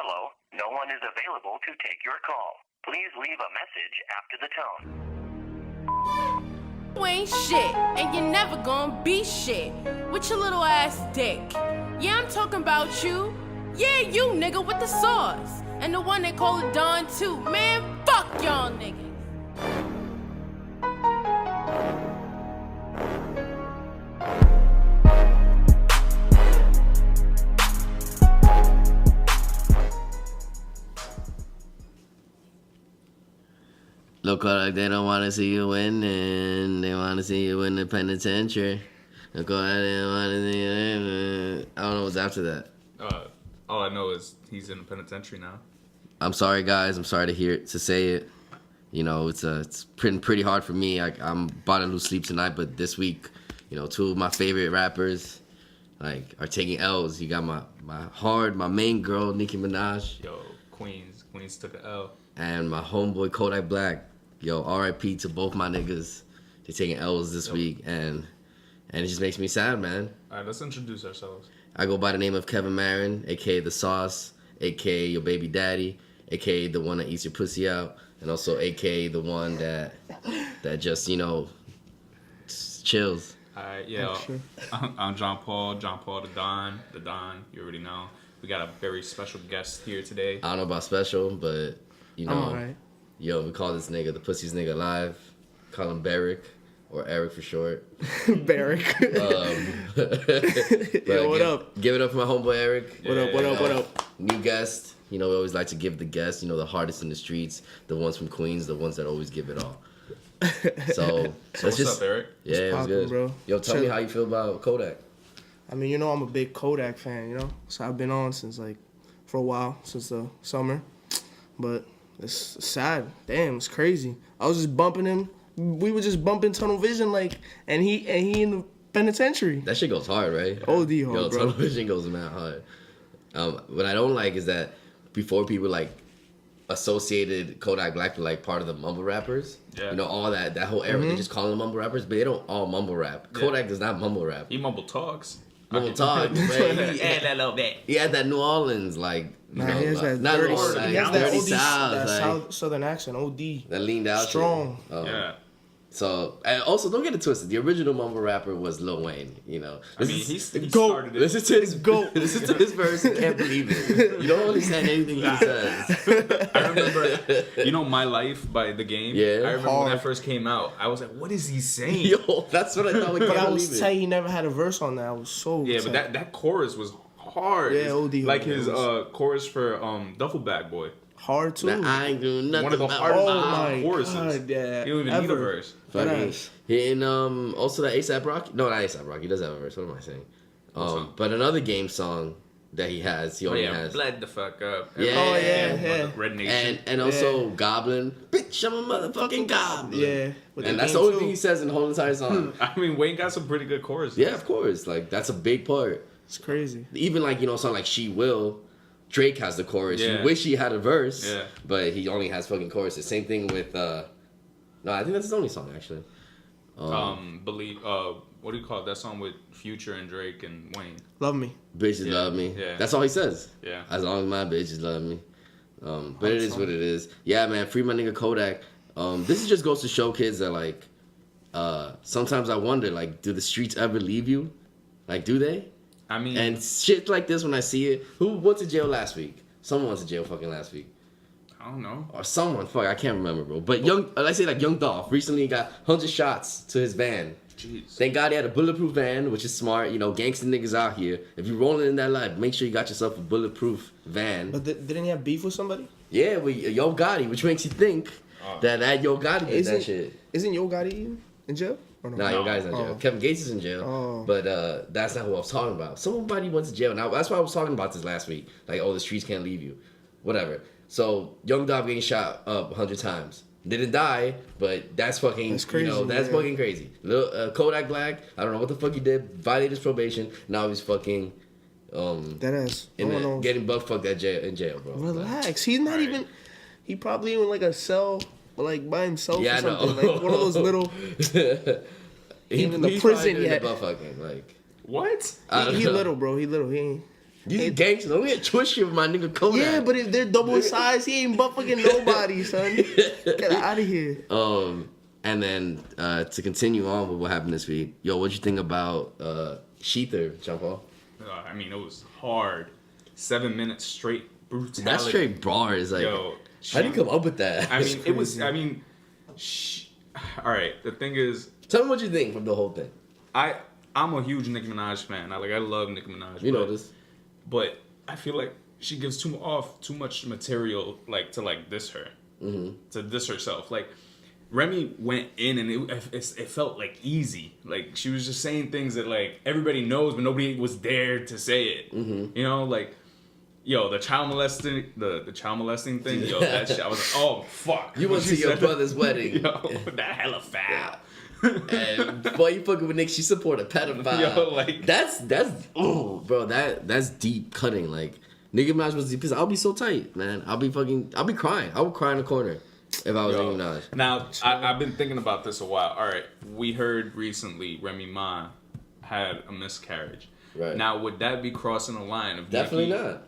Hello, no one is available to take your call. Please leave a message after the tone. You ain't shit, and you're never gonna be shit with your little ass dick. Yeah, I'm talking about you. Yeah, you nigga with the sauce. And the one they call it Don too. Man, fuck y'all niggas. Look like they don't want to see you win, and they want to see you in the penitentiary. Look like they don't want to see you win. I don't know what's after that. All I know is he's in the penitentiary now. I'm sorry, guys. I'm sorry to say it. You know, it's pretty hard for me. I'm about to lose sleep tonight, but this week, you know, two of my favorite rappers are taking L's. You got my main girl, Nicki Minaj. Yo, Queens took an L. And my homeboy Kodak Black. Yo, R.I.P. to both my niggas. They're taking L's this week, and it just makes me sad, man. All right, let's introduce ourselves. I go by the name of Kevin Marin, a.k.a. The Sauce, a.k.a. your baby daddy, a.k.a. the one that eats your pussy out, and also a.k.a. the one that just, you know, chills. All right, yeah, I'm John Paul the Don, you already know. We got a very special guest here today. I don't know about special, but, you know, I'm alright. Yo, we call this nigga the pussiest nigga alive. Call him Barrick, or Eric for short. Barrick. Yo, what up? Give it up for my homeboy Eric. What up? New guest. You know, we always like to give the guests, you know, the hardest in the streets, the ones from Queens, the ones that always give it all. So what's up, Eric? Yeah, it was poppin', good. bro. Yo, tell me how you feel about Kodak. I mean, you know, I'm a big Kodak fan, you know? So I've been on since, for a while, since the summer. But it's sad. Damn, it's crazy. I was just bumping him. We were just bumping Tunnel Vision, and he in the penitentiary. That shit goes hard, right? OD hard, Yo, bro. Tunnel Vision goes mad hard. What I don't like is that before people, associated Kodak Black with, part of the mumble rappers. Yeah. You know, all that whole era, they just call them mumble rappers, but they don't all mumble rap. Yeah. Kodak does not mumble rap. He mumble talks. Mumble talk, but he Add that little bit. He had that New Orleans, He has that not dirty, New Orleans, he has that dirty OD, South, that southern accent, OD. that leaned out. Strong. Shit. Yeah. So, and also, don't get it twisted. The original mumble rapper was Lil Wayne, you know. He GOAT. started it. Listen to his Listen to his verse. You can't believe it. You don't understand anything he says. I remember, you know, My Life by The Game? Yeah. I remember when Hard. that first came out. I was like, what is he saying? Yo, that's what I thought. But I was believe it. tight, he never had a verse on that. I was so Yeah, tight. but that chorus was hard. Yeah, OD Like hard. his chorus for Duffel Bag Boy. Hard, too. That I ain't doing nothing. One of the about hardest Oh, my choruses. God, yeah. You don't even need a verse. Fucking- Yes. And also that ASAP Rocky. No, not ASAP Rocky. He does have a verse. What am I saying? song? But another game song that he has. He Oh, only yeah, has. bled the fuck up. Yeah. Oh, yeah. Red Nation. And also Goblin. Bitch, I'm a motherfucking goblin. Yeah. with And the that's game, the only too. thing he says in the whole entire song. I mean, Wayne got some pretty good choruses. Yeah, of course. That's a big part. It's crazy. Even a song like She Will, Drake has the chorus. Yeah. You wish he had a verse, Yeah. but he only has fucking choruses. Same thing with no, I think that's his only song actually. Believe, what do you call it? That song with Future and Drake and Wayne. Love me. Bitches Yeah. love me. Yeah. That's all he says. Yeah. As long as my bitches love me. But it is what it is. Yeah, man. Free my nigga Kodak. This just goes to show kids that sometimes I wonder do the streets ever leave you? Do they? I mean, And shit like this when I see it. Who went to jail last week? Someone went to jail fucking last week. I don't know. Or someone, fuck, I can't remember, bro. But Young Dolph recently got 100 shots to his van. Jeez. Thank God he had a bulletproof van, which is smart. You know, gangster niggas out here. If you're rolling in that life, make sure you got yourself a bulletproof van. But didn't he have beef with somebody? Yeah, with Yo Gotti, which makes you think that Yo Gotti did that shit. Isn't Yo Gotti in jail? Or no? Nah, Yo Gotti's in jail. Oh. Kevin Gates is in jail. Oh. But that's not who I was talking about. Somebody went to jail. Now, that's why I was talking about this last week. The streets can't leave you. Whatever. So, Young Dolph getting shot up 100 times. Didn't die, but that's fucking, That's crazy, that's yeah. fucking crazy. Kodak Black, I don't know what the fuck he did, violated his probation. Now he's fucking, Deadass. No one knows. getting butt fucked in jail, bro. Relax. He's not even. He probably in a cell, by himself Yeah, or I know. something. One of those little. He in the he's prison probably doing yet. the butt fucking, What? I don't He know. little, bro. He little. He ain't. You gangster. Don't get twisted with my nigga Kodak. Yeah, but if they're double size, he ain't butt fucking nobody, son. Get out of here. And then to continue on with what happened this week, yo, what'd you think about Sheether, John Paul? I mean, it was hard. 7 minutes straight brutality. That's straight bars. Like, Yo, how do you come up with that? I mean, it was. I mean, all right. The thing is, tell me what you think from the whole thing. I'm a huge Nicki Minaj fan. I love Nicki Minaj. You know this, but I feel like she gives too much material to diss her, to diss herself. Like Remy went in and it felt like easy. Like she was just saying things that like everybody knows, but nobody was there to say it. You know, like. Yo, the child molesting thing, yo, that shit, I was like, oh, fuck. you went to your brother's wedding. Yo, that hella foul. And boy, you fucking with Nick, she support a pedophile. Yo, like that's bro, that's deep cutting. Like Nicki Minaj was deep. I'll be so tight, man. I'll be crying. I would cry in the corner if I was Nicki Minaj. Now, I've been thinking about this a while. All right, we heard recently Remy Ma had a miscarriage. Right. Now, would that be crossing the line of Definitely Nicki? not.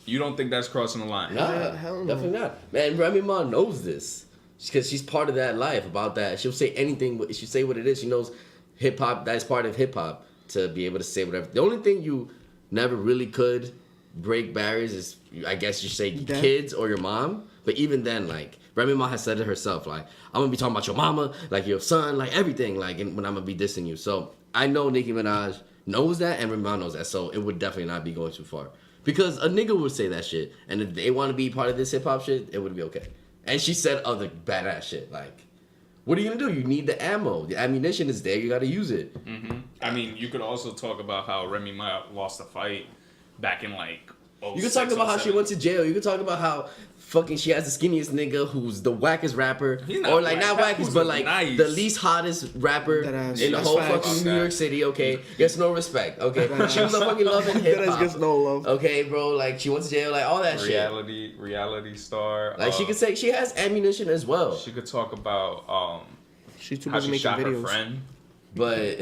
You don't think that's crossing the line? Nah, Hell no. definitely not. Man, Remy Ma knows this because she's part of that life. About that, she'll say anything. She'll say what it is. She knows hip hop. That's part of hip hop to be able to say whatever. The only thing you never really could break barriers is, I guess you say, kids or your mom. But even then, like Remy Ma has said it herself, like I'm gonna be talking about your mama, like your son, like everything, like when I'm gonna be dissing you. So I know Nicki Minaj knows that, and Remy Ma knows that. So it would definitely not be going too far. Because a nigga would say that shit, and if they want to be part of this hip hop shit, it would be okay. And she said other badass shit. Like, what are you gonna do? You need the ammo. The ammunition is there. You gotta use it. Mm-hmm. I mean, you could also talk about how Remy Ma lost a fight back in like. You could talk about how she went to jail. You could talk about how fucking she has the skinniest nigga who's the wackest rapper, or like not wackest, but like nice. the least hottest rapper in the whole fucking New York City. Okay, gets no respect. Okay, she was a fucking loving hip hop. Gets no love. Okay, bro, like she went to jail, like all that reality star. Like she could say she has ammunition as well. She could talk about she's too how busy she making shot videos. her friend. But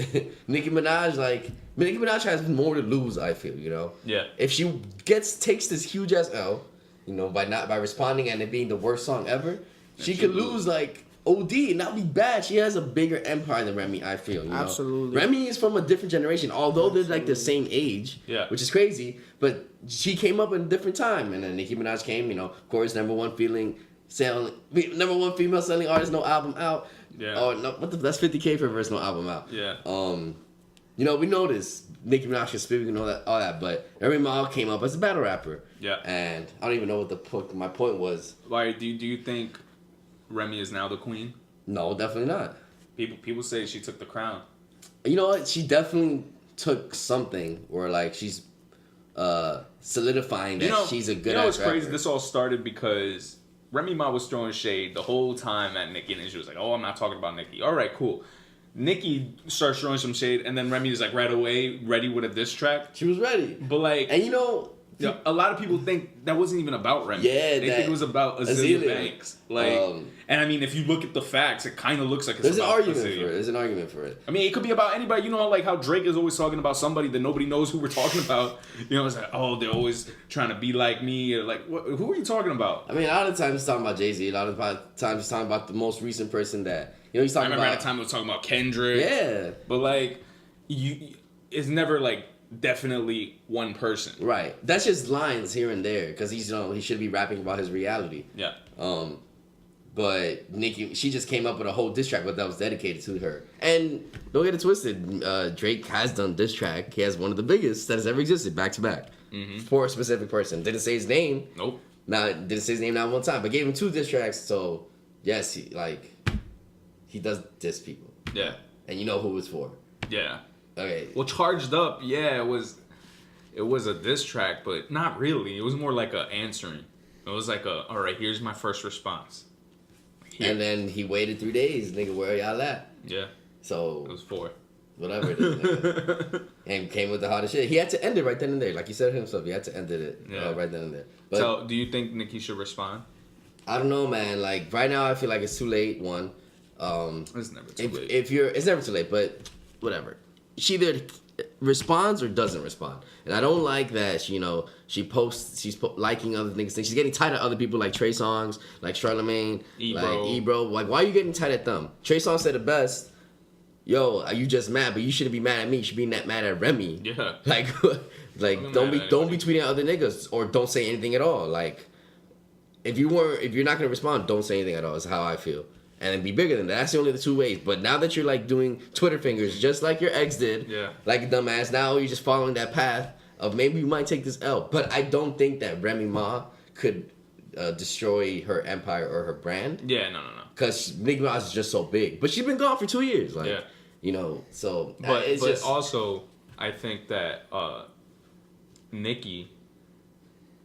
Nicki Minaj has more to lose, I feel, you know? Yeah. If she takes this huge ass L, you know, by responding and it being the worst song ever, she could lose like OD and not be bad. She has a bigger empire than Remy, I feel, you know? Absolutely. Remy is from a different generation, although they're like the same age, which is crazy, but she came up in a different time, and then Nicki Minaj came, you know, of course, number one female selling artist, no album out. Yeah. Oh no! That's 50K for a verse, no album out. Yeah. You know, we know this. Nicki Minaj can speak and all that, but Remy Ma came up as a battle rapper. Yeah. And I don't even know what my point was. Why do you think Remy is now the queen? No, definitely not. People say she took the crown. You know what? She definitely took something where like she's solidifying that she's a good. You know what's rapper. crazy? This all started because Remy Ma was throwing shade the whole time at Nicki, and she was like, "Oh, I'm not talking about Nicki." All right, cool. Nicki starts throwing some shade, and then Remy is like right away ready with a diss track. She was ready, but like, and you know, a lot of people think that wasn't even about Remy. Yeah, they think it was about Azealia Banks. Like, and I mean, if you look at the facts, it kind of looks like it's there's about an argument Azealia. for it. There's an argument for it. I mean, it could be about anybody. You know, like how Drake is always talking about somebody that nobody knows who we're talking about. You know, it's like, oh, they're always trying to be like me. Or like, who are you talking about? I mean, a lot of times he's talking about Jay-Z. A lot of times he's talking about the most recent person that, you know, he's talking about. I remember at the time he was talking about Kendrick. Yeah. But like, it's never like definitely one person. Right. That's just lines here and there because he's, you know, he should be rapping about his reality. Yeah. But Nicki, she just came up with a whole diss track, but that was dedicated to her. And don't get it twisted, Drake has done diss track. He has one of the biggest that has ever existed, back to back, for a specific person. Didn't say his name. Nope. Didn't say his name not one time, but gave him 2 diss tracks. So yes, he does diss people. Yeah. And you know who it's for. Yeah. Okay. Well, Charged Up, yeah, it was a diss track, but not really. It was more like a answering. It was like all right, here's my first response. Here. And then he waited 3 days, nigga, where y'all at? Yeah. So it was 4. Whatever it is. Nigga. And came with the hottest shit. He had to end it right then and there. Like he said himself, he had to end it right then and there. But so, do you think Nicki should respond? I don't know, man. Like, right now, I feel like it's too late, one. It's never too late. It's never too late, but whatever. She either responds or doesn't respond. And I don't like that. She posts. She's liking other niggas' things. She's getting tight at other people like Trey Songz, like Charlamagne, like Ebro. Like, why are you getting tight at them? Trey Songz said it best. Yo, are you just mad? But you shouldn't be mad at me. You should be mad at Remy. Yeah. Like don't be tweeting at other niggas or don't say anything at all. Like, if you're not gonna respond, don't say anything at all. Is how I feel. And be bigger than that. That's the only the two ways. But now that you're like doing Twitter fingers, just like your ex did, like a dumbass, now you're just following that path of maybe you might take this L. But I don't think that Remy Ma could destroy her empire or her brand. Yeah, no. Because Nicki Minaj is just so big. But she's been gone for 2 years. Like, so. But it's just also, I think that Nicki,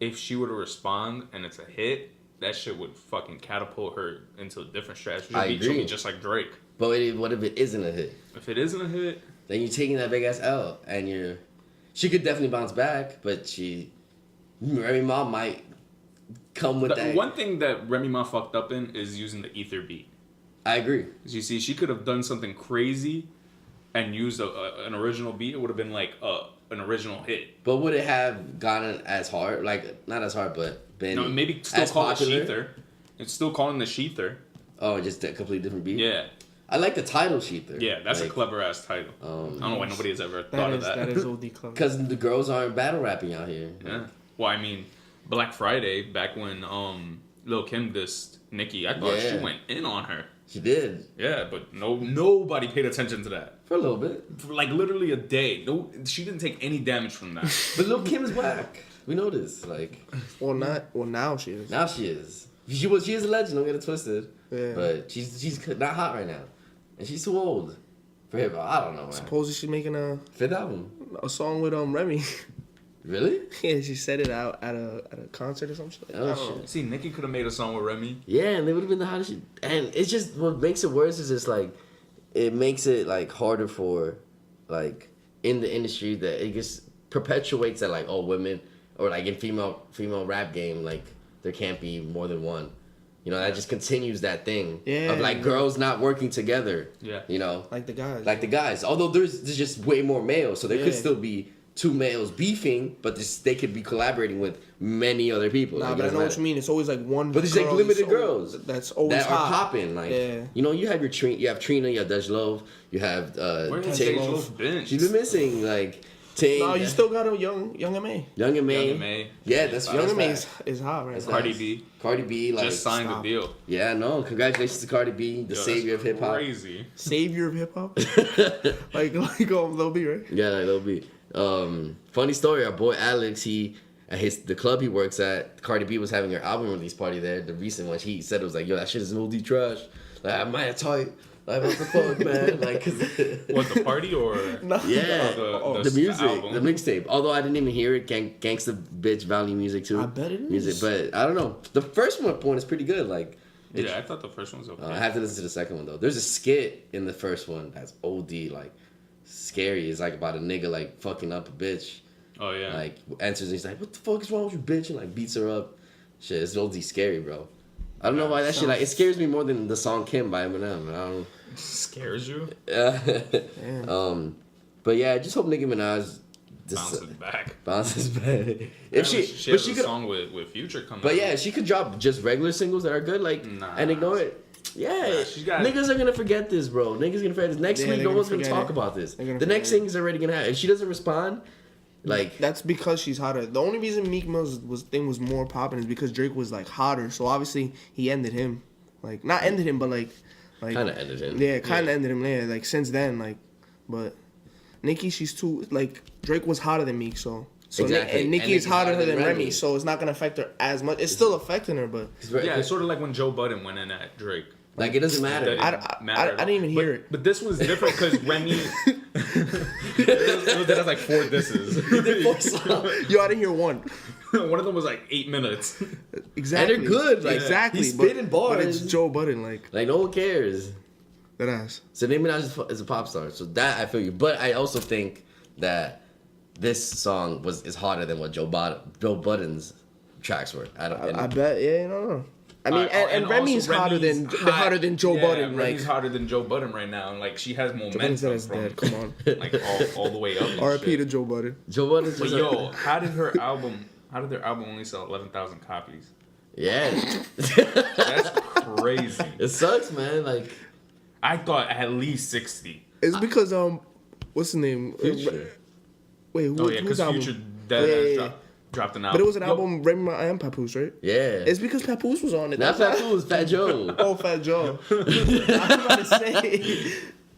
if she were to respond and it's a hit, that shit would fucking catapult her into a different strategy. She'll be just like Drake. But what if it isn't a hit? If it isn't a hit, then you're taking that big ass L, and she could definitely bounce back, but Remy Ma might come with that. One thing that Remy Ma fucked up in is using the Ether beat. I agree. As you see, she could have done something crazy and used an original beat. It would have been like an original hit. But would it have gotten as hard? Like, not as hard, but been maybe still as call popular? it Sheether. It's still calling the Sheether. Oh, just a completely different beat? Yeah. I like the title Sheether. Yeah, that's a clever ass title. I don't know why nobody has ever thought of that. That is OD clever. Because the girls aren't battle rapping out here. Yeah. Well, I mean, Black Friday, back when Lil Kim dissed Nicki, I thought she went in on her. She did. Yeah, but nobody paid attention to that. For a little bit. For like literally a day. No, she didn't take any damage from that. But Lil Kim is whack. We know this. Like, now she is. Now she is. She is a legend. Don't get it twisted. Yeah. But she's not hot right now, and she's too old for hip hop. I don't know, man. Supposedly she's making a 5th album. A song with Remy. Really? Yeah, she said it out at a concert or some shit. Oh shit. See, Nicki could have made a song with Remy. Yeah, and they would have been the hottest shit. And it's just what makes it worse is just like it makes it like harder for like in the industry that it just perpetuates that like women or like in female rap game like there can't be more than one. That just continues that thing of like girls not working together. Yeah. Like the guys. Like the guys. Although there's just way more males, so there could still be 2 males beefing, but they could be collaborating with many other people. Nah, but I know what you mean. It's always like one. But it's like limited girls that's always that hot. are popping. Like you have you have Trina, you have Dej Love, you have where has Dej Love been? She's been missing like. Ting. No, you still got a young M.A. Young M.A. Young M.A. Yeah, that's Young M.A. nice. is hot right now. Cardi B like just signed a deal. Yeah, no, congratulations to Cardi B, the savior of hip hop. Crazy. Savior of hip hop. like Lil B, right? Yeah, like Lil B. Funny story. Our boy Alex, the club he works at, Cardi B was having her album release party there. The recent one, he said it was like, yo, that shit is OD trash. Like I might have tight. Like what the fuck, man? Like, what, the party or yeah, the music, album? the mixtape. Although I didn't even hear it, Gangsta Bitch Value music too. I bet it is. Music, but I don't know. The first one is pretty good. Like, yeah, I thought the first one was okay. I have to listen to the second one though. There's a skit in the first one that's OD like scary. It's like about a nigga like fucking up a bitch. Oh yeah. Like answers and he's like, "What the fuck is wrong with you, bitch?" And like beats her up. Shit, it's OD scary, bro. I don't know why that shit like it scares me more than the song Kim by Eminem. I don't. Scares you? But yeah, I just hope Nicki Minaj bounces back. If she has a song with Future coming. But yeah, she could drop just regular singles that are good, like and ignore it. Yeah, niggas are gonna forget this, bro. Niggas gonna forget this. Next week, no one's gonna talk about this. The next thing is already gonna happen. If she doesn't respond, like that's because she's hotter. The only reason Meek Mill's thing was more popping is because Drake was like hotter. So obviously he ended him, like not ended him, but like kind of ended him. Yeah, kind of ended him. Yeah, like since then, like, but Nicki, she's too like Drake was hotter than Meek, so exactly. And Nicki is hotter than Remy, so it's not gonna affect her as much. It's still affecting her, but yeah, it's sort of like when Joe Budden went in at Drake. Like it doesn't matter. I didn't even hear it. But this was different because Remy. That has like 4 disses. Yo, I didn't hear one. One of them was like 8 minutes. Exactly. And they're good. Like, exactly. He's spitting bars. But it's Joe Budden. Like no one cares. That ass. So Nicki Minaj is a pop star. So that I feel you. But I also think that this song is hotter than what Joe Budden's tracks were. I bet. Yeah, no. I mean, and Remy's also hotter than Joe Budden. Remy's Like, hotter than Joe Budden right now, and like she has Budden's momentum dead as from dead. Come on. like all the way up. and R.I.P. shit. to Joe Budden. Joe Budden's But just yo, how did their album only sell 11,000 copies? yeah. That's crazy. It sucks, man. Like I thought at least 60. It's because what's the name? Future. Wait, Oh yeah, whose because album? Future Yeah. dropped an album. But it was an Yo, album Remy Ma and Papoose, right? yeah. It's because Papoose was on it. Not that's Fat why. Fools, Fat Joe. Oh, Fat Joe. I was about to say.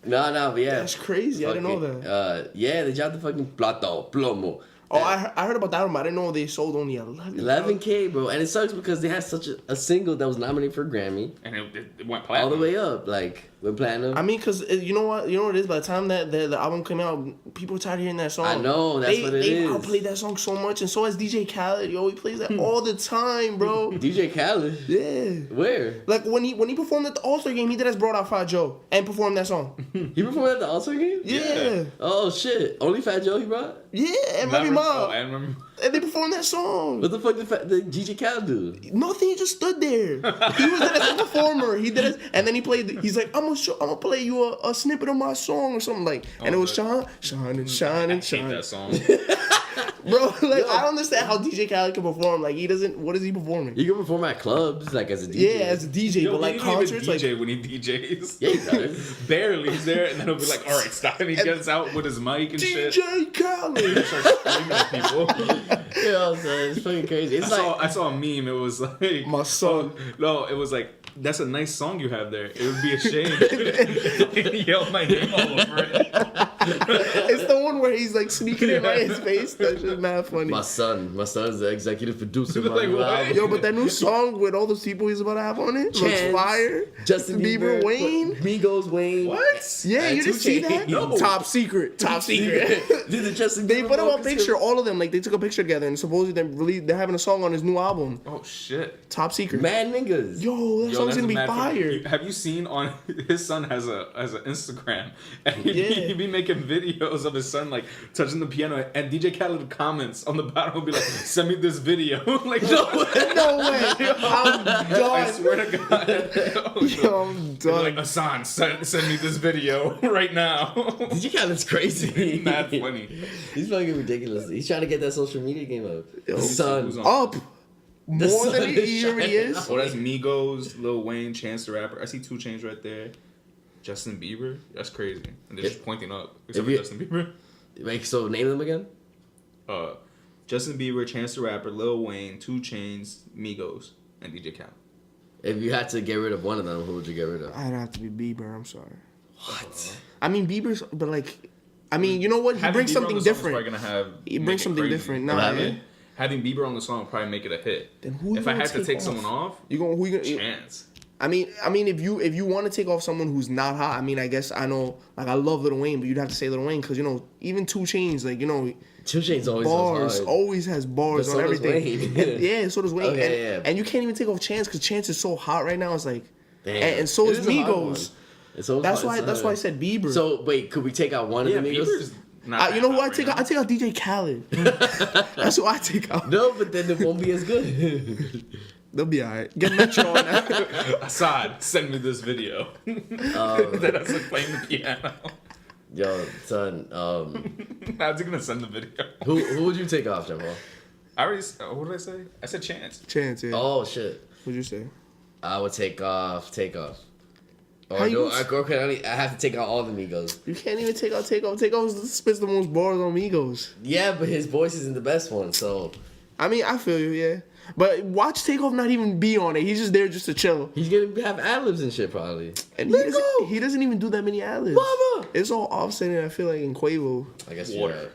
No, but yeah. That's crazy. I didn't know that. Yeah, they dropped the fucking Plato Plomo. Oh, I heard about that one, but I didn't know they sold only 11. 11K, bro. And it sucks because they had such a single that was nominated for a Grammy. and it went All platinum. the way up. Like, went platinum. I mean, because you know what? You know what it is? By the time that the album came out, people were tired of hearing that song. I know, that's what it they is. outplayed that song so much, and so has DJ Khaled. Yo, he plays that all the time, bro. DJ Khaled. Yeah. Where? Like when he performed at the All-Star game, he did has brought out Fat Joe and performed that song. He performed at the All-Star game? Yeah. Oh, shit. Only Fat Joe he brought? Yeah, and Never- Remy Ma. Oh, and Remy- And they performed that song. What the fuck did the DJ Khaled do? Nothing, he just stood there. He was there as a performer. He did it, and then he played. He's like, I'm gonna play you a snippet of my song or something like. And it was good. shine, I shine, hate that song. bro. Like I don't understand how DJ Khaled can perform. Like he doesn't. What is he performing? You can perform at clubs, like as a DJ. Yeah, as a DJ, Yo, but like he don't even concerts, DJ like when he DJs. Yeah, he does. Barely. He's there, and then he'll be like, "All right, stop." And he gets out with his mic and shit. DJ Khaled. Starts screaming at people. Yo, son, it's fucking crazy. It's I saw a meme. It was like My son. No, it was like that's a nice song you have there. It would be a shame if he yelled my name all over it. It's the one where he's like sneaking in right in his face. That's just mad funny. my son's the executive producer. of my Like, new what? album. Yo, but that new song with all those people he's about to have on it looks Chance, fire. Justin Bieber, Wayne. Migos, Wayne. What? Yeah, And you didn't 2 see that? Chainz. No. Top secret. Top secret. Did the Justin They Bieber put up a focus picture, him? all of them. Like they took a picture together, and supposedly they're having a song on his new album. Oh shit. Top secret. Mad niggas. Yo, that Yo, song's that's gonna be mad funny. fire. Have you seen on his son has an Instagram and he'd be making videos of his son like touching the piano and DJ Khaled comments on the bottom will be like, send me this video. Like no way. No way. I'm I done. swear to God. Yo, I'm Like done. Hassan, send me this video right now. DJ Khaled's crazy. Mad funny. He's fucking ridiculous. He's trying to get that social media game up. Yo, Son. who's on- Up. The More sun than is he already shining is. out. Oh, that's Migos, Lil Wayne, Chance the Rapper. I see 2 Chainz right there. Justin Bieber. That's crazy. And they're just pointing up. Except for you- Justin Bieber. Like, so name them again? Justin Bieber, Chance the Rapper, Lil Wayne, 2 Chainz, Migos, and DJ Khaled. If you had to get rid of one of them, who would you get rid of? I'd have to be Bieber. I'm sorry. What? I mean, Bieber's, but like, I mean, you know what? He Having brings Bieber on something the song is different. probably gonna He make brings it something crazy. different. What Nah, happened? yeah. Having Bieber on the song will probably make it a hit. Then who you If I gonna had to take take off? someone off, You gonna who you gonna? Chance. I mean, if you want to take off someone who's not hot, I mean, I guess I know, like I love Lil Wayne, but you'd have to say Lil Wayne because you know even 2 Chainz, like you know, 2 Chainz always bars goes hard. always has bars But on so does everything. Wayne. And, yeah, so does Wayne. Okay, and, yeah. and you can't even take off Chance because Chance is so hot right now. It's like, Damn. and so It is a hard Migos. one. It's so That's hard. why I said Bieber. So wait, could we take out one Yeah, of the Migos? Bieber's not. you know that who I hot take right out? I take out DJ Khaled. That's who I take out. No, but then it won't be as good. They'll be alright. Get Metro on that. now. Assad, send me this video. Then I was playing the piano. Yo, son, How's he gonna send the video? who would you take off, Jamal? I already. What did I say? I said Chance. Chance, yeah. Oh shit, What'd you say? I would take off. Or How you no, gonna I have to take out all the Migos. You can't even take out Takeoff. Takeoff spits the most bars on Migos. Yeah, but his voice isn't the best one, so I mean, I feel you, yeah. But watch Takeoff not even be on it. He's just there just to chill. he's gonna have ad-libs and shit probably. And Let go. he doesn't even do that many ad-libs. Mama! It's all offsetting, I feel like, in Quavo. I guess Water. you're right.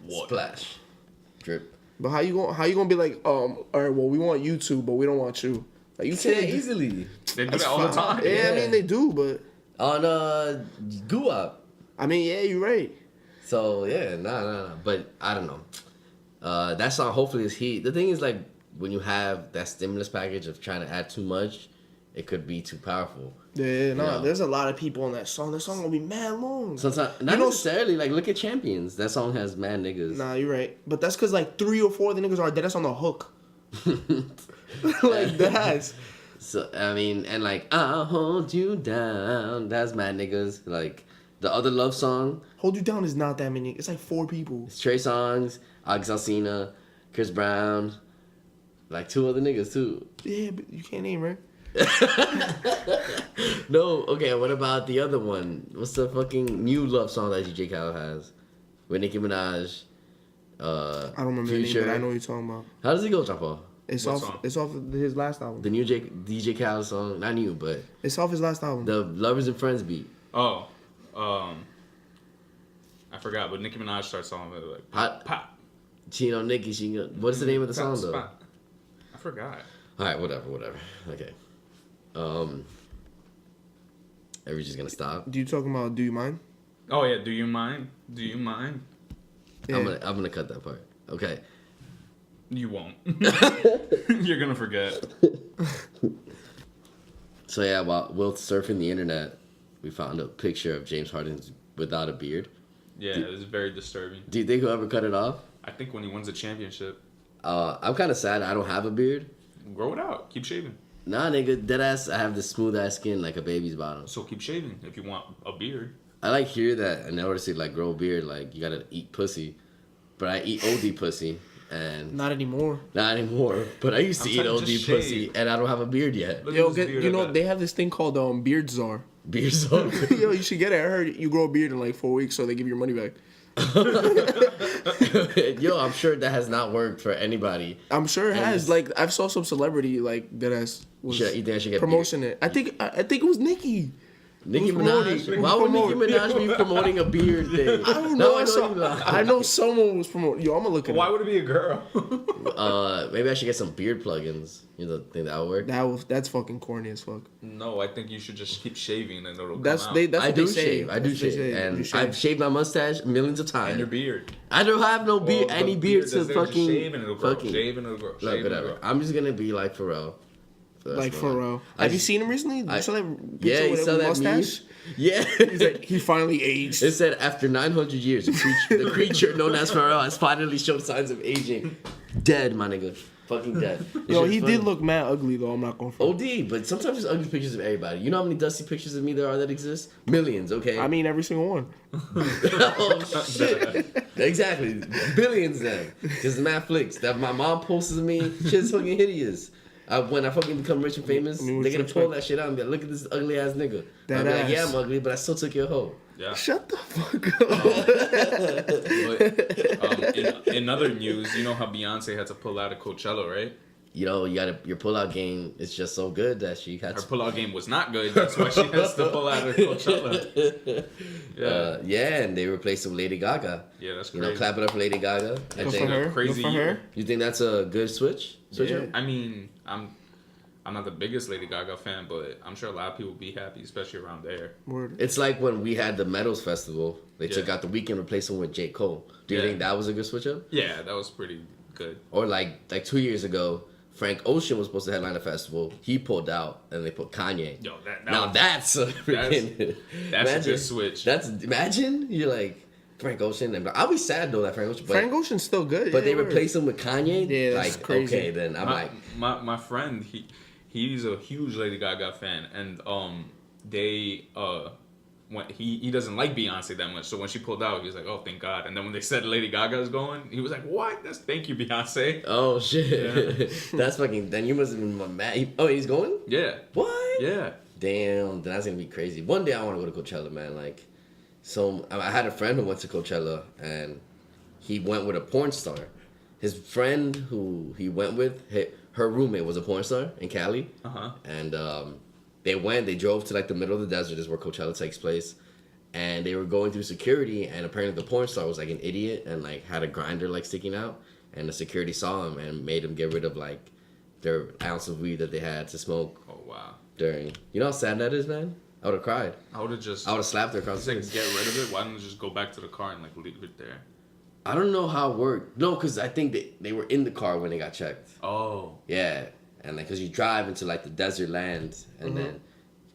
Water. Splash. Drip. But how you gonna be like, all right, well, we want you to, but we don't want you. Like, you Say that can't do- easily. They do That's that all the fine. time. Yeah, I Yeah. mean, they do, but, On Guap. I mean, yeah, you're right. So yeah, nah. But I don't know. That song hopefully is heat. The thing is like when you have that stimulus package of trying to add too much, it could be too powerful. Yeah, Yeah. there's a lot of people on that song. That song gonna be mad long. Sometimes not You know- necessarily. Like look at Champions. That song has mad niggas. Nah, you're right. But that's because like 3 or 4 of the niggas are dead. That's on the hook. Like that. So I mean, and like I'll hold you down. That's mad niggas. Like the other love song, Hold You Down is not that many. It's like 4 people. it's Trey Songz, Alex Alsina, Chris Brown, like 2 other niggas too. Yeah, but you can't name, right? No, okay. What about the other one? What's the fucking new love song that DJ Khaled has with Nicki Minaj? I don't remember the name, but I know what you're talking about. How does it go, Chapo? It's What off. song? It's off of his last album. The new DJ Khaled song, not new, but It's off his last album. the Lovers and Friends beat. Oh, I forgot, but Nicki Minaj starts on it like Hot- pop. Chino Nicki, what's the name of the song though? Spot. I forgot. All right, whatever. Okay. Are we just gonna stop? Do you talking about Do You Mind? Oh yeah, do you mind? Do you mind? Yeah. I'm gonna cut that part. Okay. You won't. You're gonna forget. So yeah, while surfing the internet, we found a picture of James Harden without a beard. Yeah, it's very disturbing. Do you think he'll ever cut it off? I think when he wins a championship, I'm kind of sad I don't have a beard. grow it out. Keep shaving. Nah, nigga, deadass. I have this smooth ass skin like a baby's bottom. So keep shaving if you want a beard. I like hear that in order to like grow a beard, like you gotta eat pussy. But I eat OD pussy and Not anymore. not anymore. But I used to I'm eat telling you, OD just pussy shave. and I don't have a beard yet. Look Yo, at this beard you I know got. they have this thing called Beard Czar. Beard so Yo, you should get it. I heard you grow a beard in like 4 weeks, so they give you your money back. Yo, I'm sure that has not worked for anybody. I'm sure it has. Like I saw some celebrity like that has was You think I should get promotion it. I think it was Nicki. Nicki Who's promoting? Minaj? Why would Nicki Minaj be promoting a beard thing? I don't Now know. you lie. I know someone was promoting. Yo, I'm gonna look at Why it. would it be a girl? Maybe I should get some beard plugins. You know, think that would work? That's fucking corny as fuck. No, I think you should just keep shaving and it'll That's come out. they. That's I what do they say. shave. I do That's what they shave, say. and You shave. I've shaved my mustache millions of times. And your beard. I don't have no beard, Well, any the beard that's to there, just fucking shave and it'll grow. fucking. Shave and it'll grow. Look, Shave and it'll whatever. grow. I'm just gonna be like Pharrell. So that's Like my- Pharrell. I Have you just- seen him recently? Did I- you saw that Yeah, picture you with saw him that with mustache? meme? Yeah. He's like, he finally aged. It said after 900 years, the creature known as Pharrell has finally shown signs of aging. Dead, my nigga. Fucking dead. This Yo, shit's he funny. did look mad ugly though. I'm not going for. OD, but sometimes there's ugly pictures of everybody. You know how many dusty pictures of me there are that exist? Millions, okay? I mean, every single one. Oh, shit. Exactly. Billions then. Because mad flicks that my mom posts of me, shit's fucking hideous. When I fucking become rich and famous, I mean, what they're you gonna pull expect? that shit out and be like, look at this ugly ass nigga. That I'll be like, yeah, ass. I'm ugly, but I still took your hoe. Yeah. Shut the fuck up. But in other news, you know how Beyonce had to pull out of Coachella, right? You know, your pullout game is just so good that she had Her to. pullout game was not good. That's why she has to pull out of Coachella. Yeah. Yeah, and they replaced with Lady Gaga. Yeah, that's You crazy. know, clap it up for Lady Gaga. I Good think. for her. Crazy Good for year. her. You think that's a good switch? Yeah. up? I mean, I'm not the biggest Lady Gaga fan, but I'm sure a lot of people will be happy, especially around there. Word. It's like when we had the Metals Festival. They took Yeah. out the weekend, replaced him with J. Cole. Do you Yeah. think that was a good switch up? Yeah, that was pretty good. Or like 2 years ago, Frank Ocean was supposed to headline the festival. He pulled out, and they put Kanye. Yo, that Now was- that's a freaking. that's a good switch. That's imagine you're like Frank Ocean, and I'll be sad though that Frank Ocean. But, Frank Ocean's still good. but yeah, they word. replaced him with Kanye. Yeah, that's like crazy. okay, then I'm like, my friend, he's a huge Lady Gaga fan, and they when he doesn't like Beyonce that much, so when she pulled out, he was like, oh, thank God. And then when they said Lady Gaga is going, he was like, what? That's thank you, Beyonce. oh shit, that's fucking. Then you must have been mad. Oh, he's going? Yeah, What? yeah. Damn, then that's gonna be crazy. One day I want to go to Coachella, man. Like, so I had a friend who went to Coachella, and he went with a porn star. His friend who he went with, her roommate was a porn star in Cali, and they drove to like the middle of the desert, is where Coachella takes place, and they were going through security, and apparently the porn star was like an idiot and like had a grinder like sticking out, and the security saw him and made him get rid of like their ounce of weed that they had to smoke Oh wow. during. You know how sad that is, man? I would have cried. I would have just I would have slapped her across just the like face. get rid of it. Why don't you just go back to the car and like leave it there? I don't know how it worked. No, because I think they were in the car when they got checked. Oh. Yeah. And like, because you drive into like the desert land and then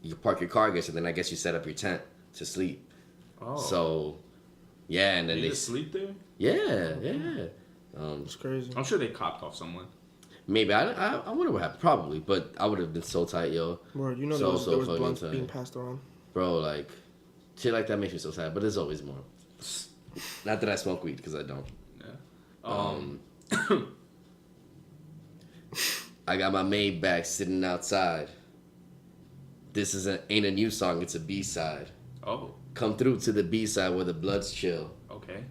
you park your car, I guess, and then I guess you set up your tent to sleep. Oh. So, yeah, and then you they. just sleep there? Yeah, yeah. It's crazy. I'm sure they copped off someone. Maybe I wonder what happened. Probably, but I would have been so tight, yo. Bro, you know So, there was, so there was fucking blunts tight. being passed around. Bro, like shit like that makes me so sad. But there's always more. Not that I smoke weed because I don't. Yeah. I got my Maybach sitting outside. This ain't a new song. It's a B-side. Oh. Come through to the B-side where the blood's chill. Okay.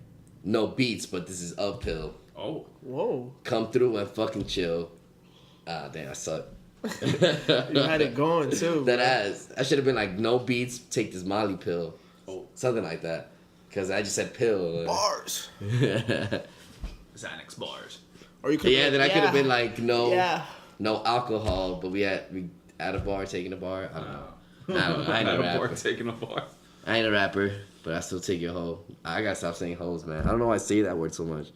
No beats, but this is uphill. Oh. Whoa. Come through and fucking chill. Ah, damn, I suck. You had it going, too. That bro. ass. I should have been like, no beats, take this Molly pill. Oh. Something like that. Because I just said pill. Bars. Xanax bars. Or you could Yeah, then I could have been like, no alcohol, but we at a bar, taking a bar. I don't know. I don't know. I ain't a At a bar, rapper. taking a bar. I ain't a rapper, but I still take your hoe. I gotta stop saying hoes, man. I don't know why I say that word so much.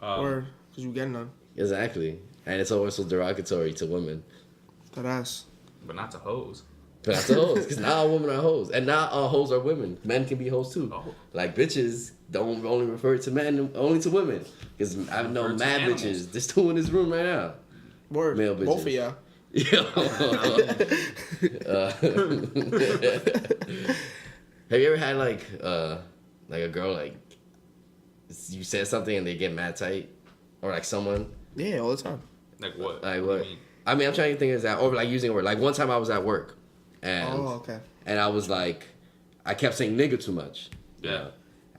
Or, because you get none. Exactly. And it's always so derogatory to women. That ass. But not to hoes. But that's the hoes. Because not all women are hoes. And not all hoes are women. Men can be hoes too. Oh. Like bitches don't only refer to men, only to women. Because I know Refer to mad animals. bitches. There's two in this room right now. Word. Male bitches. Both of y'all. Have you ever had like a girl like you said something and they get mad tight, or like someone Yeah, all the time. Like what? like do what? you mean? I mean, I'm trying to think of that, or like using a word. Like one time I was at work, and Oh, okay. and I was like, I kept saying nigga too much. Yeah.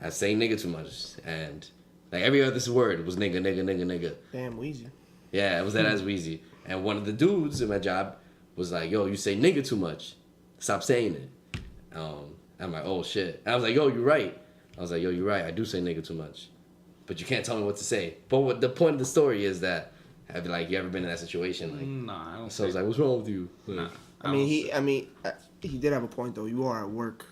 I was saying nigga too much, and like every other word was nigga, nigga, nigga, nigga. Damn, Weezy. Yeah, it was that as Weezy. And one of the dudes in my job was like, yo, you say nigga too much. Stop saying it. I'm like, oh shit. And I was like, yo, you're right. I was like, yo, you're right. I do say nigga too much. But you can't tell me what to say. But what the point of the story is that, have you ever been in that situation? Like, Nah, I don't. so I was like, what's wrong with you? Nah. Like, He did have a point though. You are at work.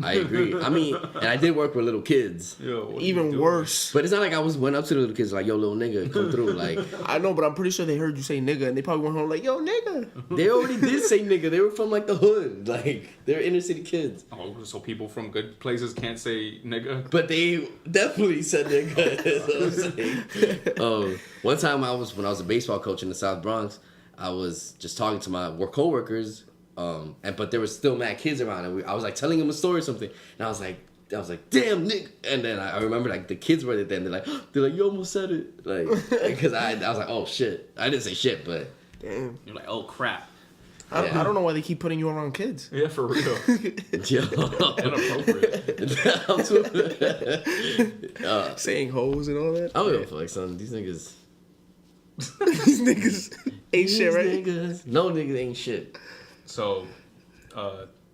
I agree. I mean, and I did work with little kids. Yo, what are you Even doing? worse. But it's not like I went up to the little kids like, yo, little nigga, come through. Like, I know, but I'm pretty sure they heard you say nigga, and they probably went home like, yo, nigga. they already did say nigga. They were from like the hood. Like, they're inner city kids. Oh, so people from good places can't say nigga? But they definitely said nigga. That's what I'm saying. One time when I was a baseball coach in the South Bronx, I was just talking to my coworkers, but there was still mad kids around, and I was like telling them a story or something, and I was like, damn nigga, and then I remember like the kids were there, and they're like, you almost said it, like, because I was like, oh shit, I didn't say shit, but Damn. You're like, oh crap. I Yeah. don't know why they keep putting you around kids. Yeah, for real. yo, Inappropriate. Saying hoes and all that. I don't give a fuck, son. These niggas. These niggas ain't shit, right? Niggas. No niggas ain't shit. So,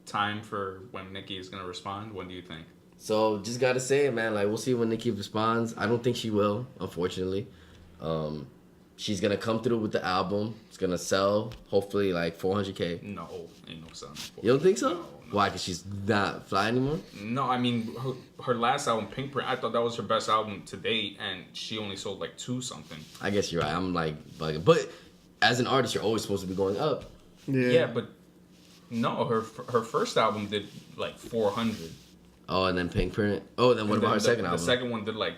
time for when Nicki is gonna respond. When do you think? So just gotta say it, man. Like we'll see when Nicki responds. I don't think she will, unfortunately. She's gonna come through with the album. It's gonna sell, hopefully, like 400K. No, ain't no son. You don't think so? No. Why? Cause she's not fly anymore. No, I mean her last album, Pink Print. I thought that was her best album to date, and she only sold like 2 something. I guess you're right. I'm like bugging, but as an artist, you're always supposed to be going up. Yeah, but no, her first album did like 400. Oh, and then Pink Print. Oh, then what And about her then second the album? second one did like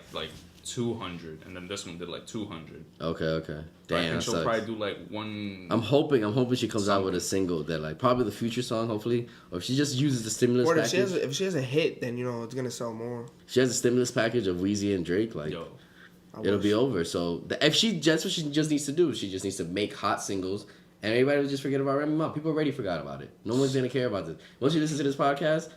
200, and then this one did like 200. Okay. But I Damn, think that she'll sucks. probably do like one. I'm hoping she comes out with a single that like probably the Future song, hopefully, or if she just uses the stimulus Or package. if she has a hit, then it's gonna sell more. She has a stimulus package of Weezy and Drake, like Yo, it'll be over. So that's what she just needs to do. She just needs to make hot singles, and everybody will just forget about Remy Ma. People already forgot about it. No one's gonna care about this. Once you listen to this podcast,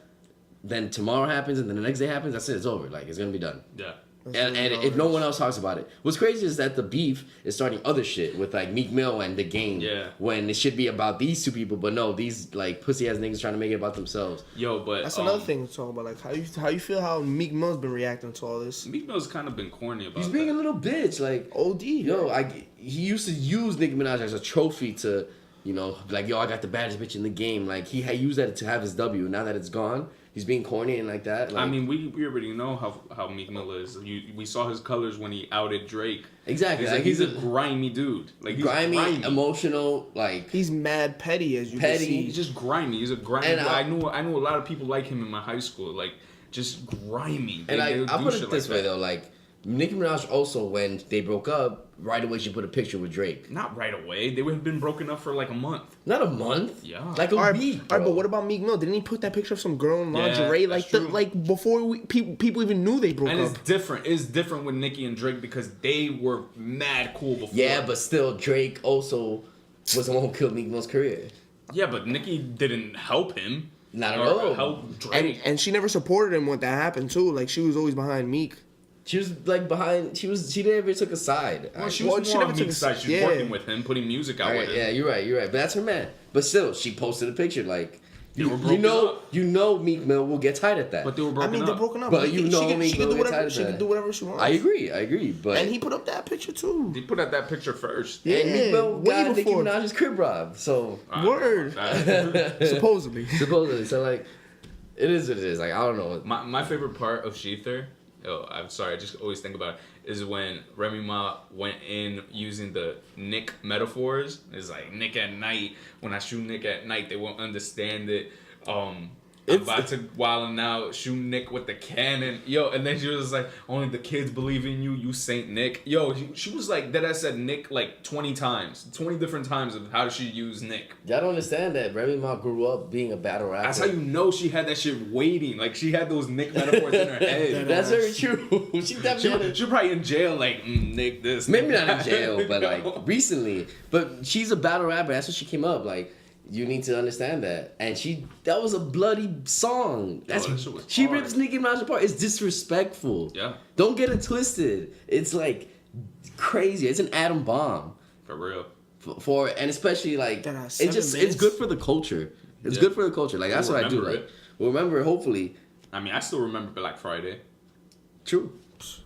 then tomorrow happens, and then the next day happens. That's it. It's over. Like it's gonna be done. yeah. And if no one else talks about it, what's crazy is that the beef is starting other shit with like Meek Mill and The Game. Yeah. When it should be about these two people, but no, these like pussy ass niggas trying to make it about themselves. Yo, but That's another thing to talk about. Like how you feel how Meek Mill's been reacting to all this. Meek Mill's kind of been corny about He's being a that. little bitch. Like OD. yo, right? he used to use Nicki Minaj as a trophy to, like yo, I got the baddest bitch in the game. Like he had used that to have his W. Now that it's gone, he's being corny and like that. Like, I mean, we already know how Meek Mill is. We saw his colors when he outed Drake. exactly. He's Like he's a grimy dude. Like he's grimy, emotional, like He's mad petty as you Petty. can see. He's just grimy. He's a grimy. And dude. I- I knew a lot of people like him in my high school. Like just grimy. And They would I do put shit it this like way that. though, like Nicki Minaj also, when they broke up, right away she put a picture with Drake. Not right away. They would have been broken up for like a month. Not a month. Yeah. Like a All right, week. all right, but bro. what about Meek Mill? Didn't he put that picture of some girl in lingerie that's like true. like before people even knew they broke And up? it's different. It's different with Nicki and Drake because they were mad cool before. Yeah, but still, Drake also was the one who killed Meek Mill's career. Yeah, but Nicki didn't help him. Not at Or all. help Drake. And she never supported him when that happened too. Like she was always behind Meek. She was like behind. She never took a side. Well, she Well, was she more never on took Meek's a- side. She was yeah. working with him, putting music out All with right, him. yeah, you're right. But that's her man. But still, she posted a picture like. They were You broken know, up. you know, Meek Mill will get tight at that. But they were broken I mean, up. they're broken up. But you know Meek she can Mill do get tired whatever of she can that. do whatever she wants. I agree. But And he put up that picture too. They put out that picture first. Yeah, and Meek Mill way got Nicki before. Minaj's crib robbed. So Word. supposedly, Supposedly. so like, it is what it is. Like I don't know. My favorite part of Sheether, I'm sorry, I just always think about it, is when Remy Ma went in using the Nick metaphors. It's like Nick at night. When I shoot Nick at night, they won't understand it. I'm about to wildin' out, shoot Nick with the cannon. Yo, and then she was like, only the kids believe in you, you Saint Nick. Yo, she was like, that I said Nick like 20 times. 20 different times of how she use Nick. Y'all don't understand that Remy Ma grew up being a battle rapper. That's how you know she had that shit waiting. Like, she had those Nick metaphors in her head. That's very true. She definitely had She probably in jail, like, Nick this. maybe Nick not in that. jail, but like Yo. recently. But she's a battle rapper. That's what she came up like. You need to understand that. And that was a bloody song. That's that shit was she hard. rips Nicki Minaj apart. It's disrespectful. Yeah. Don't get it twisted. It's like crazy. It's an atom bomb For real. for and especially like That it's 7 just minutes. it's good for the culture. It's Yeah. good for the culture. Like that's We'll what I do. remember Like it. we'll remember hopefully. I mean, I still remember Black Friday. True.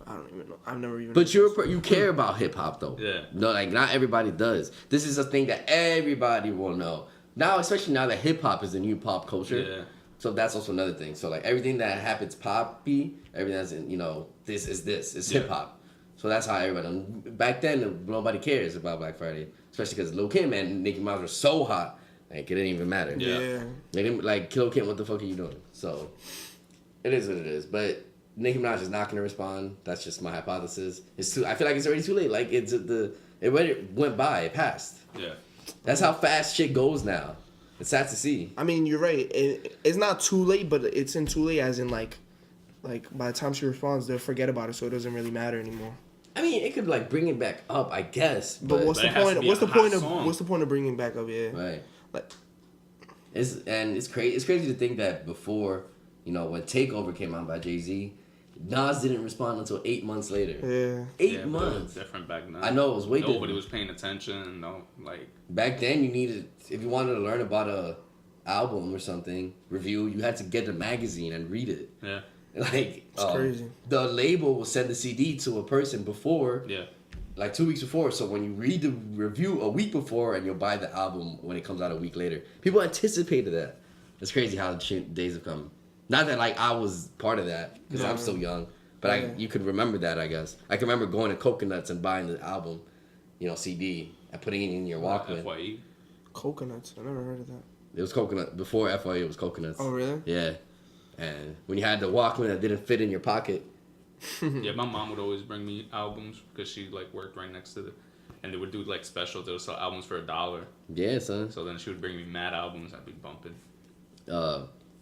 I don't even know. I've never even. But you care about hip hop though. Yeah. No, like not everybody does. This is a thing that everybody will know. Now, especially now that hip hop is the new pop culture. Yeah. So that's also another thing. So like everything that happens poppy, everything that's in, this is Yeah. hip hop. So that's how everybody. Back then, nobody cares about Black Friday, especially because Lil Kim and Nicki Minaj were so hot, like it didn't even matter. Yeah. They didn't like Lil Kim. What the fuck are you doing? So it is what it is. But Nicki Minaj is not gonna respond. That's just my hypothesis. It's too. I feel like it's already too late. Like it went by. It passed. Yeah. That's how fast shit goes now. It's sad to see. I mean, you're right. It's not too late, but it's in too late as in like by the time she responds, they'll forget about it, so it doesn't really matter anymore. I mean, it could like bring it back up, I guess. But what's But the it has to point? be What's a the hot point of song. what's the point of bringing it back up? Yeah. right? Like, It's crazy. It's crazy to think that before, when Takeover came out by Jay-Z, Nas didn't respond until 8 months later. yeah. 8 Yeah, but it was months. different back then. I know, it was way Nobody different. was paying attention. No, like, Back then, you needed, if you wanted to learn about a album or something, review, you had to get the magazine and read it. yeah, Like, It's crazy. The label will send the CD to a person before, yeah. like 2 weeks before. So when you read the review a week before and you'll buy the album when it comes out a week later, people anticipated that. It's crazy how the days have come. Not that like I was part of that because I'm so young, but Yeah. you could remember that, I guess. I can remember going to Coconuts and buying the album, CD, and putting it in your Walkman. FYE. Coconuts. I never heard of that. It was Coconut before FYE. It was Coconuts. Oh really? Yeah, and when you had the Walkman that didn't fit in your pocket. Yeah, my mom would always bring me albums because she like worked right next to the, and they would do like specials. They would sell albums for $1. Yeah, son. So then she would bring me mad albums. I'd be bumping.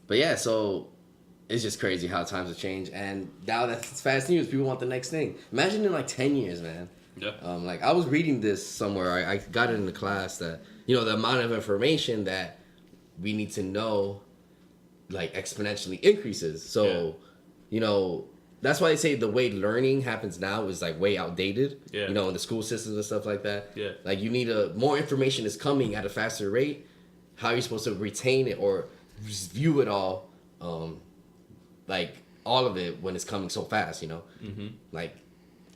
But yeah, so it's just crazy how times have changed, and now that's fast news. People want the next thing. Imagine in like 10 years, man. Yeah. Like I was reading this somewhere. I got it in the class that the amount of information that we need to know, like exponentially increases. So, that's why they say the way learning happens now is like way outdated. Yeah. In the school systems and stuff like that. Yeah. Like you need more information is coming at a faster rate. How are you supposed to retain it or just view it all, like all of it when it's coming so fast? Mm-hmm. Like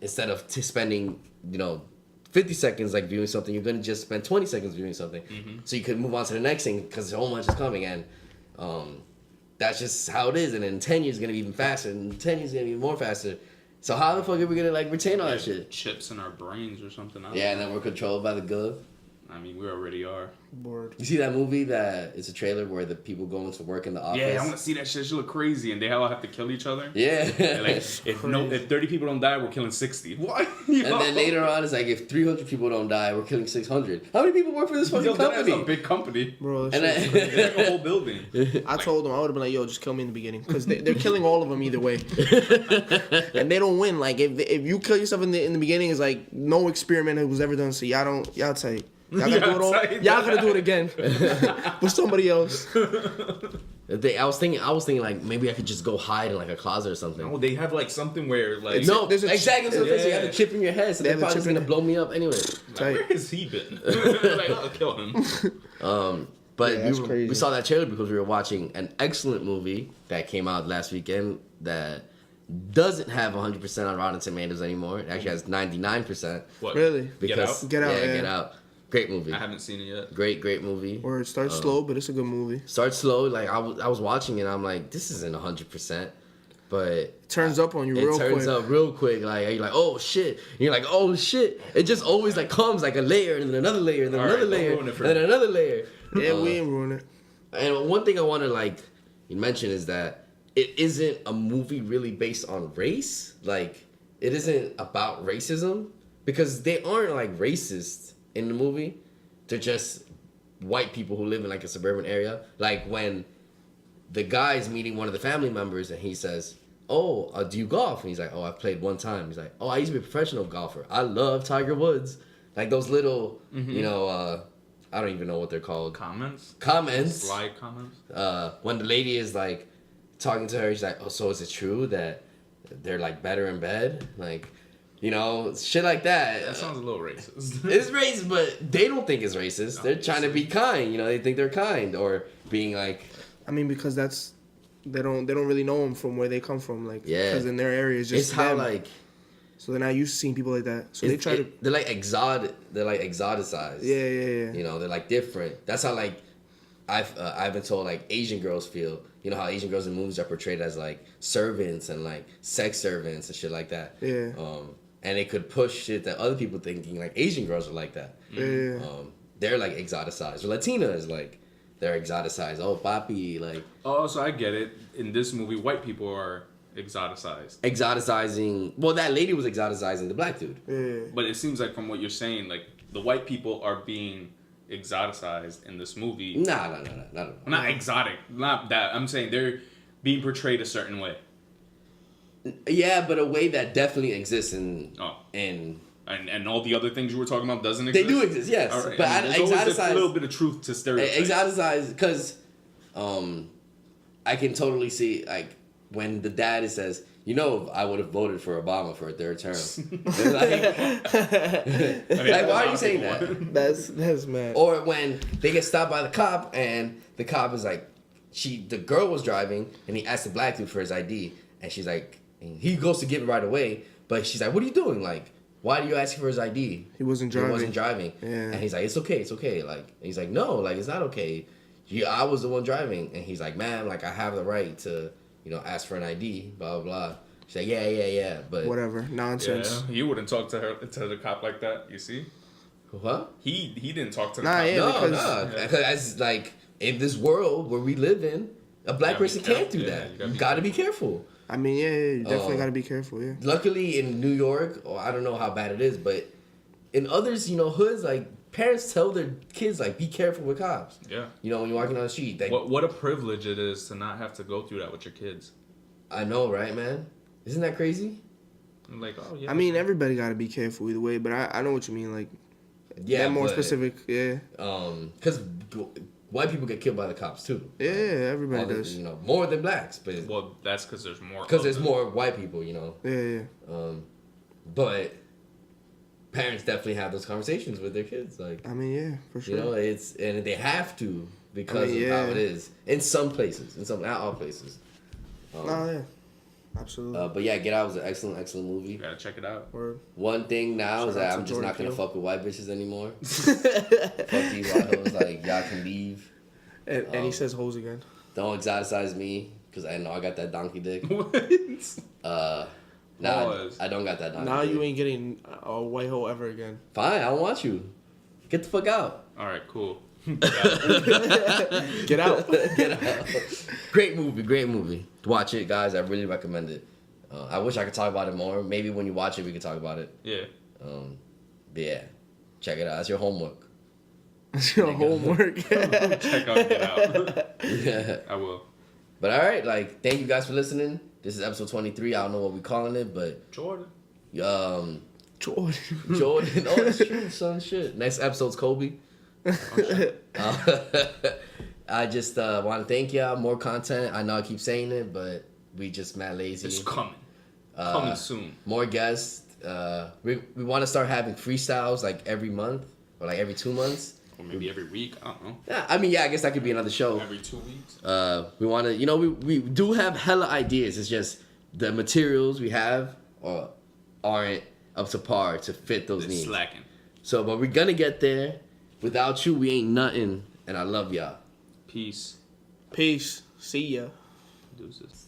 instead of spending 50 seconds like viewing something, you're gonna just spend 20 seconds viewing something, so you can move on to the next thing because so much is coming, and that's just how it is. And in 10 years it's gonna be even faster, and in 10 years it's gonna be more faster. So how the fuck are we gonna like retain all that shit? Chips in our brains or something. I don't Yeah, and know. then we're controlled by the gov. I mean, we already are. Bored. You see that movie that it's a trailer where the people go into work in the office? Yeah, I want to see that shit. She look crazy, and they all have to kill each other. Yeah. And like, if 30 people don't die, we're killing 60. What? You And then later on, it's like if 300 people don't die, we're killing 600. How many people work for this fucking Yo, that's company? a big company. Bro, And that shit- It's like a whole building. I told them I would have been like, yo, just kill me in the beginning, because they're killing all of them either way, and they don't win. Like if you kill yourself in the beginning, it's like no experiment was ever done. So y'all tight. Y'all gotta do it all. tight. Y'all gotta do it again with somebody else. I was thinking like maybe I could just go hide in like a closet or something. No, they have like something where like No, there's a- exactly. So you have a chip in your head, so They they're have a probably chip just in gonna there. blow me up anyway. like, where has he been? Like, I'll kill him. But Yeah, that's we crazy. saw that trailer because we were watching an excellent movie that came out last weekend that doesn't have 100% on Rotten Tomatoes anymore. It actually has 99%. What? Really? Because Get Out, yeah. Get Out. Great movie. I haven't seen it yet. Great movie. Or it starts slow, but it's a good movie. Starts slow. Like I was watching it. I'm like, this isn't 100%, but Turns up on you it real turns quick. up real quick. Like you're like, oh shit. And you're like, oh shit. It just always like comes like a layer and then another layer and then All another right, don't layer ruin it and for then me. another layer. Yeah, we ain't ruin it. And one thing I want to like you mention is that it isn't a movie really based on race. Like it isn't about racism because they aren't like racist in the movie. They're just white people who live in like a suburban area. Like when the guy's meeting one of the family members and he says, "Oh, do you golf?" And he's like, "Oh, I've played one time." He's like, "Oh, I used to be a professional golfer. I love Tiger Woods." Like those little, you know, I don't even know what they're called. Comments? Comments. Slide comments? When the lady is like talking to her, she's like, "Oh, so is it true that they're like better in bed?" Like, you know, shit like that. That sounds a little racist. It's racist, but they don't think it's racist. They're trying to be kind. You know, they think they're kind or being like, I mean, because they don't really know them from where they come from. Like, Yeah. because in their area it's just it's how them. like So they're not used to seeing people like that. So they try to. they're like exoticized. Yeah. You know, they're like different. That's how like I've been told like Asian girls feel. You know how Asian girls in movies are portrayed as like servants and like sex servants and shit like that. Yeah. And it could push shit that other people thinking like Asian girls are like that. Yeah. They're like exoticized. Or Latina is like they're exoticized. Oh, papi, like Oh, so I get it. In this movie, white people are exoticized. exoticizing. Well, that lady was exoticizing the black dude. Yeah. But it seems like from what you're saying, like the white people are being exoticized in this movie. No. Well, not exotic, not that. I'm saying they're being portrayed a certain way. Yeah, but a way that definitely exists in Oh. in And all the other things you were talking about doesn't they exist? do exist, yes. All right. But I mean, there's always a exoticize little bit of truth to stereotypes. exoticize because I can totally see like when the dad says, you know, I would have voted for Obama for a third term. They're like, why are you saying that? That's mad. Or when they get stopped by the cop and the cop is like, the girl was driving and he asked the black dude for his ID and she's like, and he goes to give it right away, but she's like, what are you doing? Like, why do you ask for his ID? He wasn't driving. He wasn't driving. Yeah. And he's like, it's okay. Like, and he's like, no, like, it's not okay. I was the one driving. And he's like, ma'am, like, I have the right to, you know, ask for an ID, blah, blah, blah. She's like, yeah. But Whatever. Nonsense. Yeah, you wouldn't talk to the cop like that. You see, what? he didn't talk to the Nah, cop. yeah. No, because- because like in this world where we live in, a black gotta be person can't do careful. Yeah, that. you You gotta be careful. I mean, yeah, you definitely Oh. got to be careful, yeah. Luckily in New York, or I don't know how bad it is, but in others, you know, hoods, like parents tell their kids like, be careful with cops. Yeah. You know, when you're walking on the street, like, What a privilege it is to not have to go through that with your kids. I know, right, man? Isn't that crazy? I'm like, oh yeah. I mean, everybody got to be careful either way, but I know what you mean. Like, Yeah, that more but, specific, yeah. because white people get killed by the cops too. Yeah, everybody All the- does. You know, more than blacks, but well, that's because there's more. because of there's them. more white people, you know. Yeah. But parents definitely have those conversations with their kids, like. I mean, yeah, for sure. You know, and they have to because I mean, of how yeah. it is in some places, not all places. Nah, yeah. Absolutely. But yeah, Get Out was an excellent You movie. gotta check it out. Word. One thing now is Shout out that to I'm just Jordan not gonna Peele. fuck with white bitches anymore. Fuck these white hoes, like y'all can leave. And he says hoes again. Don't exoticize me because I know I got that donkey dick. What? Nah, Pause. I don't got that donkey. Now dick. you ain't getting a white hoe ever again. Fine, I don't want you. Get the fuck out. All right, cool. Get out. Get out. Great movie. Watch it, guys. I really recommend it. I wish I could talk about it more. Maybe when you watch it, we can talk about it. Yeah. But yeah, check it out. That's your homework. That's your homework. Check out Get Out. Yeah. I will. But all right, like, thank you guys for listening. This is episode 23. I don't know what we're calling it, but Jordan. Jordan. Jordan. Oh, that's true, son. Shit. Next episode's Kobe. I just want to thank y'all. More content. I know I keep saying it, but we just mad lazy. It's coming. Coming soon. More guests. We want to start having freestyles like every month or like every 2 months. Or maybe every week. I don't know. Yeah, I mean, yeah, I guess that could be another show. Every 2 weeks. We want to, you know, we do have hella ideas. It's just the materials we have aren't up to par to fit those It's needs. slacking. So, but we're gonna get there. Without you, we ain't nothing. And I love y'all. Peace. Peace. See ya. Deuces.